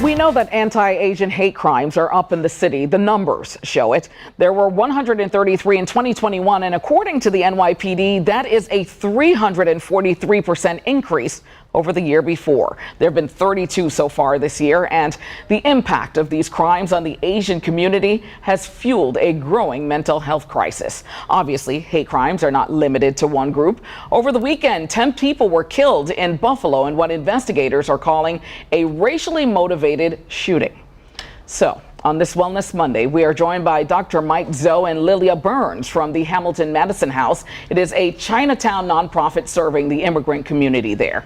We know that anti-Asian hate crimes are up in the city. The numbers show it. There were 133 in 2021, and according to the NYPD, that is a 343% increase over the year before. There have been 32 so far this year, and the impact of these crimes on the Asian community has fueled a growing mental health crisis. Obviously, hate crimes are not limited to one group. Over the weekend, 10 people were killed in Buffalo in what investigators are calling a racially motivated shooting. So, on this Wellness Monday, we are joined by Dr. Chou and Lilya Berns from the Hamilton-Madison House. It is a Chinatown nonprofit serving the immigrant community there.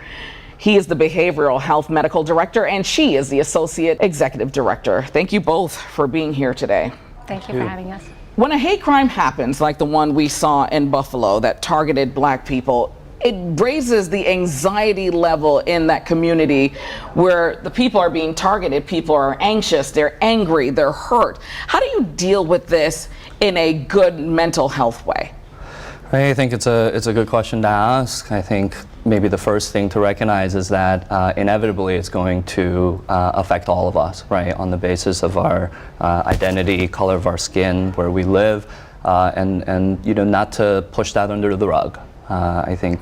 He is the Behavioral Health Medical Director, and she is the Associate Executive Director. Thank you both for being here today. Thank you for having us. When a hate crime happens, like the one we saw in Buffalo that targeted Black people, it raises the anxiety level in that community where the people are being targeted. People are anxious, they're angry, they're hurt. How do you deal with this in a good mental health way? I think it's a good question to ask. I think maybe the first thing to recognize is that inevitably it's going to affect all of us, right, on the basis of our identity, color of our skin, where we live, and not to push that under the rug. I think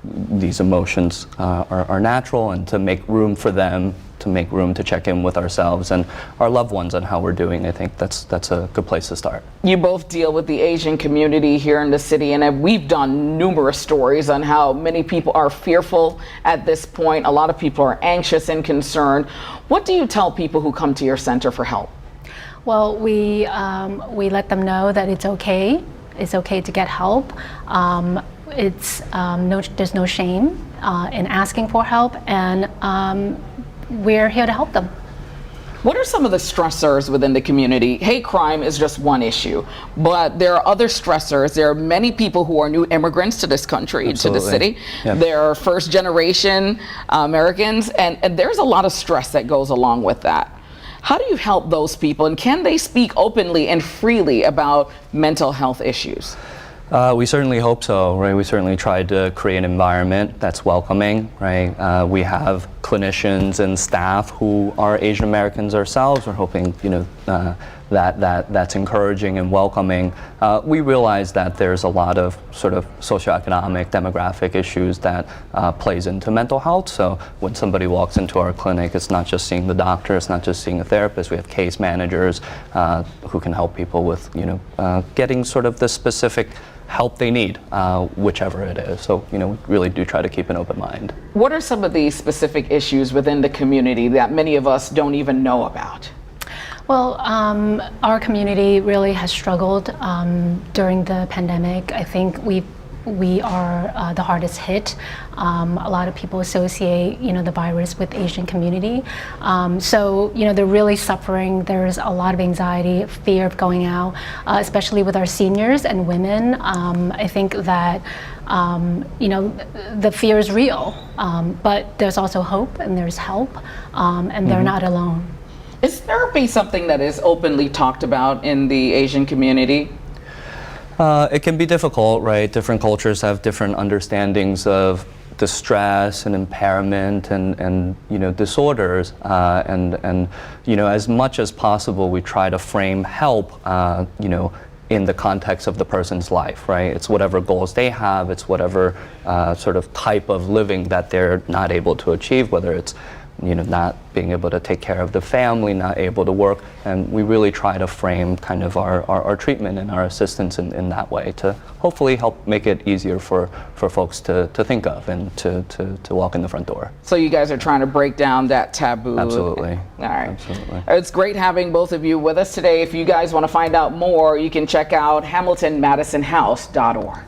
these emotions are natural, and to make room for them, to make room to check in with ourselves and our loved ones on how we're doing. I think that's a good place to start. You both deal with the Asian community here in the city, and we've done numerous stories on how many people are fearful at this point. A lot of people are anxious and concerned. What do you tell people who come to your center for help? Well, we let them know that it's okay. It's okay to get help. There's no shame in asking for help, and we're here to help them. What are some of the stressors within the community? Hate crime is just one issue, but there are other stressors. There are many people who are new immigrants to this country, Absolutely. to the city. Yep. There are first generation Americans, and there's a lot of stress that goes along with that. How do you help those people, and can they speak openly and freely about mental health issues? We certainly hope so, right? We certainly tried to create an environment that's welcoming, right? We have clinicians and staff who are Asian Americans ourselves. We're hoping, that's encouraging and welcoming. We realize that there's a lot of sort of socioeconomic, demographic issues that plays into mental health. So when somebody walks into our clinic, it's not just seeing the doctor, it's not just seeing a therapist. We have case managers who can help people with, getting sort of the specific help they need, whichever it is. So, we really do try to keep an open mind. What are some of the specific issues within the community that many of us don't even know about? Well, our community really has struggled during the pandemic. I think we are the hardest hit. A lot of people associate, the virus with Asian community. So, they're really suffering. There's a lot of anxiety, fear of going out, especially with our seniors and women. I think that, the fear is real, but there's also hope and there's help, and they're not alone. Is therapy something that is openly talked about in the Asian community? It can be difficult, right? Different cultures have different understandings of distress and impairment and disorders, and as much as possible we try to frame help in the context of the person's life, right? It's whatever goals they have, it's whatever sort of type of living that they're not able to achieve, whether it's not being able to take care of the family, not able to work, and we really try to frame kind of our treatment and our assistance in that way to hopefully help make it easier for folks to think of and to walk in the front door. So you guys are trying to break down that taboo. Absolutely. All right. Absolutely. It's great having both of you with us today. If you guys want to find out more, you can check out HamiltonMadisonHouse.org.